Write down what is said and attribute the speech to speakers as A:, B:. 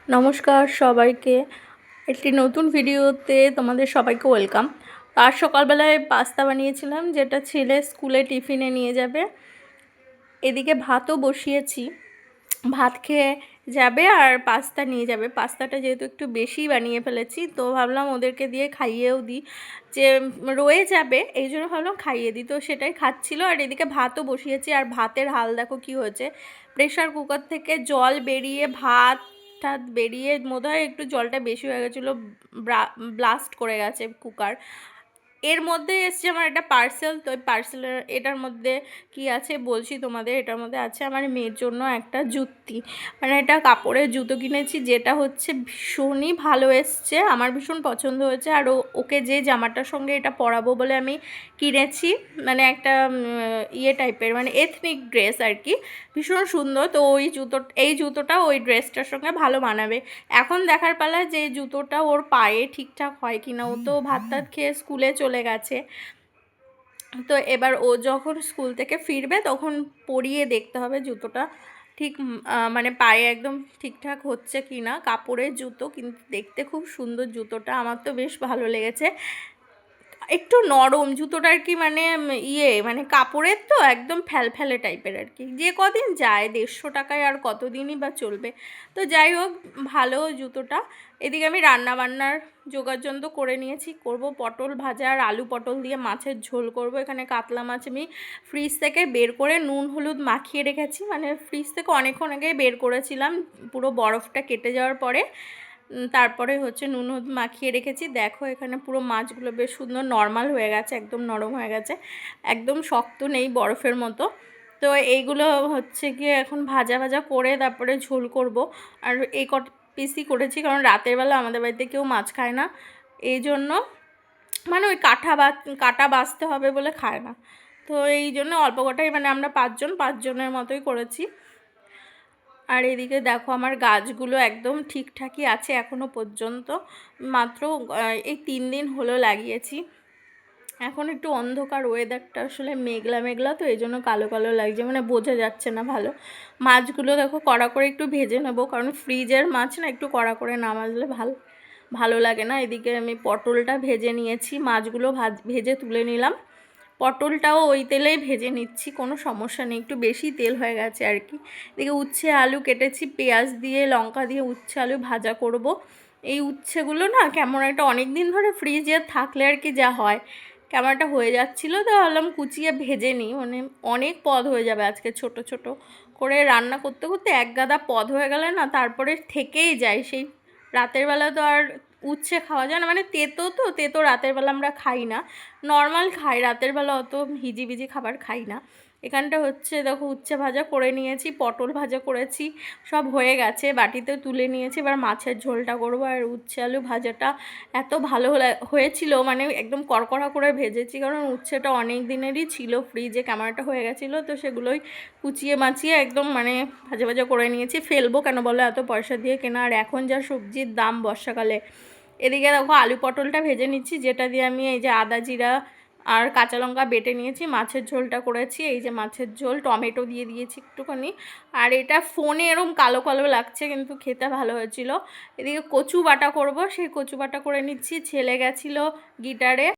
A: নমস্কার সবাইকে, একটি নতুন ভিডিওতে তোমাদের সবাইকে ওয়েলকাম। আর সকালবেলায় পাস্তা বানিয়েছিলাম, যেটা ছেলে স্কুলে টিফিনে নিয়ে যাবে। এদিকে ভাতও বসিয়েছি, ভাত খেয়ে যাবে আর পাস্তা নিয়ে যাবে। পাস্তাটা যেহেতু একটু বেশি বানিয়ে ফেলেছি, তো ভাবলাম ওদেরকে দিয়ে খাইয়েও দিই, যে রয়ে যাবে এই জন্য ভাবলাম খাইয়ে দিই। তো সেটাই খাচ্ছিল। আর এদিকে ভাতও বসিয়েছি, আর ভাতের হাল দেখো কি হয়েছে। প্রেশার কুকার থেকে জল বেরিয়ে ভাত টাত বেরিয়ে বোধহয় একটু জলটা বেশি হয়ে গেছিলো, ব্লাস্ট করে গেছে কুকার। এর মধ্যে এসছে আমার একটা পার্সেল। তো ওই পার্সেলের এটার মধ্যে কি আছে বলছি তোমাদের। এটার মধ্যে আছে আমার মেয়ের জন্য একটা জুতি, মানে এটা কাপড়ের জুতো কিনেছি, যেটা হচ্ছে ভীষণই ভালো এসছে, আমার ভীষণ পছন্দ হয়েছে। আর ওকে যে জামাটার সঙ্গে এটা পরাবো বলে আমি কিনেছি, মানে একটা ইয়ে টাইপের, মানে এথনিক ড্রেস আর কি, ভীষণ সুন্দর। তো এই জুতোটা ওই ড্রেসটার সঙ্গে ভালো মানাবে। এখন দেখার পালা যে জুতোটা ওর পায়ে ঠিকঠাক হয় কিনা। ও তো ভাত টাত খেয়ে স্কুলে চলে গেছে, তো এবার ও যখন স্কুল থেকে ফিরবে তখন পরিয়ে দেখতে হবে জুতোটা ঠিক মানে পায়ে একদম ঠিকঠাক হচ্ছে কি না। কাপড়ের জুতো, কিন্তু দেখতে খুব সুন্দর জুতোটা, আমার তো বেশ ভালো লেগেছে। একটু নরম জুতোটা আর কি, মানে মানে কাপড়ের তো একদম ফ্যালফ্যালে টাইপের আর কি। যে কদিন যায়, 150 টাকায় আর কতদিনই বা চলবে। তো যাই হোক, ভালো জুতোটা। এদিকে আমি রান্না বান্নার যোগাযন্ত্র করে নিয়েছি, করব পটল ভাজা আর আলু পটল দিয়ে মাছের ঝোল করব। এখানে কাতলা মাছ আমি ফ্রিজ থেকে বের করে নুন হলুদ মাখিয়ে রেখেছি, মানে ফ্রিজ থেকে অনেকক্ষণ আগে বের করেছিলাম, পুরো বরফটা কেটে যাওয়ার পরে তারপরে হচ্ছে নুন হলুদ মাখিয়ে রেখেছি। দেখো এখানে পুরো মাছগুলো বেশ সুন্দর নরমাল হয়ে গেছে, একদম নরম হয়ে গেছে, একদম শক্ত নেই, বরফের মতো। তো এইগুলো হচ্ছে গিয়ে এখন ভাজা ভাজা করে তারপরে ঝোল করব। আর এই পিসই করেছি, কারণ রাতের বেলা আমাদের বাড়িতে কেউ মাছ খায় না, এই জন্য, মানে ওই কাটা বাছতে হবে বলে খায় না। তো এই জন্য অল্প কটাই, মানে আমরা পাঁচজনের মতোই করেছি। আর এদিকে দেখো আমার গাছগুলো একদম ঠিকঠাকই আছে এখনও পর্যন্ত, মাত্র এই 3 দিন হলো লাগিয়েছি। এখন একটু অন্ধকার, ওয়েদারটা আসলে মেঘলা মেঘলা, তো এই জন্য কালো কালো লাগছে, মানে বোঝা যাচ্ছে না ভালো। মাছগুলো দেখো কড়া করে একটু ভেজে নেবো, কারণ ফ্রিজের মাছ না একটু কড়া করে না ভাজলে ভালো লাগে না। এদিকে আমি পটলটা ভেজে নিয়েছি, মাছগুলো ভেজে তুলে নিলাম, পটলটাও ওই তেলেই ভেজে নিচ্ছি, কোনো সমস্যা নেই, একটু বেশি তেল হয়ে গেছে আর কি। এদিকে উচ্ছে আলু কেটেছি, পেঁয়াজ দিয়ে লঙ্কা দিয়ে উচ্ছে আলু ভাজা করব। এই উচ্ছেগুলো না কেমন একটা অনেক দিন ধরে ফ্রিজে থাকলে আর কি যা হয়, কেমন একটা হয়ে যাচ্ছিলো, তো ভাবলাম কুচিয়ে ভেজে নিই, মানে অনেক পদ হয়ে যাবে আজকে, ছোট ছোট করে রান্না করতে করতে এক গাদা পদ হয়ে গেলে না তারপরে থেকেই যায়। সেই রাতের বেলা তো আর উচ্ছে খাওয়া যায় না, মানে তেতো রাতের বেলা আমরা খাই না, নর্মাল খাই, রাতের বেলা অত হিজিবিজি খাবার খাই না। এখানটা হচ্ছে দেখো উচ্ছে ভাজা করে নিয়েছি, পটল ভাজা করেছি, সব হয়ে গেছে, বাটিতে তুলে নিয়েছি। এবার মাছের ঝোলটা করবো। আর উচ্ছে আলু ভাজাটা এত ভালো হয়েছিল, মানে একদম কড়কড়া করে ভেজেছি, কারণ উচ্ছেটা অনেক দিনেরই ছিল ফ্রিজে, কেমন একটা হয়ে গেছিলো, তো সেগুলোই কুচিয়ে মাচিয়ে একদম মানে ভাজা ভাজা করে নিয়েছি। ফেলবো কেন বলো, এত পয়সা দিয়ে কেনা, আর এখন যা সবজির দাম বর্ষাকালে। এদিকে দেখো আলু পটলটা ভেজে নিচ্ছি, যেটা দিয়ে আমি এই যে আদা জিরা আর কাঁচা লঙ্কা বেটে নিয়েছি, মাছের ঝোলটা করেছি। এই যে মাছের ঝোল, টমেটো দিয়ে দিয়েছি একটুখানি। আর এটা ফোনে এরকম কালো কালো লাগছে, কিন্তু খেতে ভালো হয়েছিল। এদিকে কচু বাটা করব, সেই কচু বাটা করে নিচ্ছি। ছেলে গেছিলো গিটারে।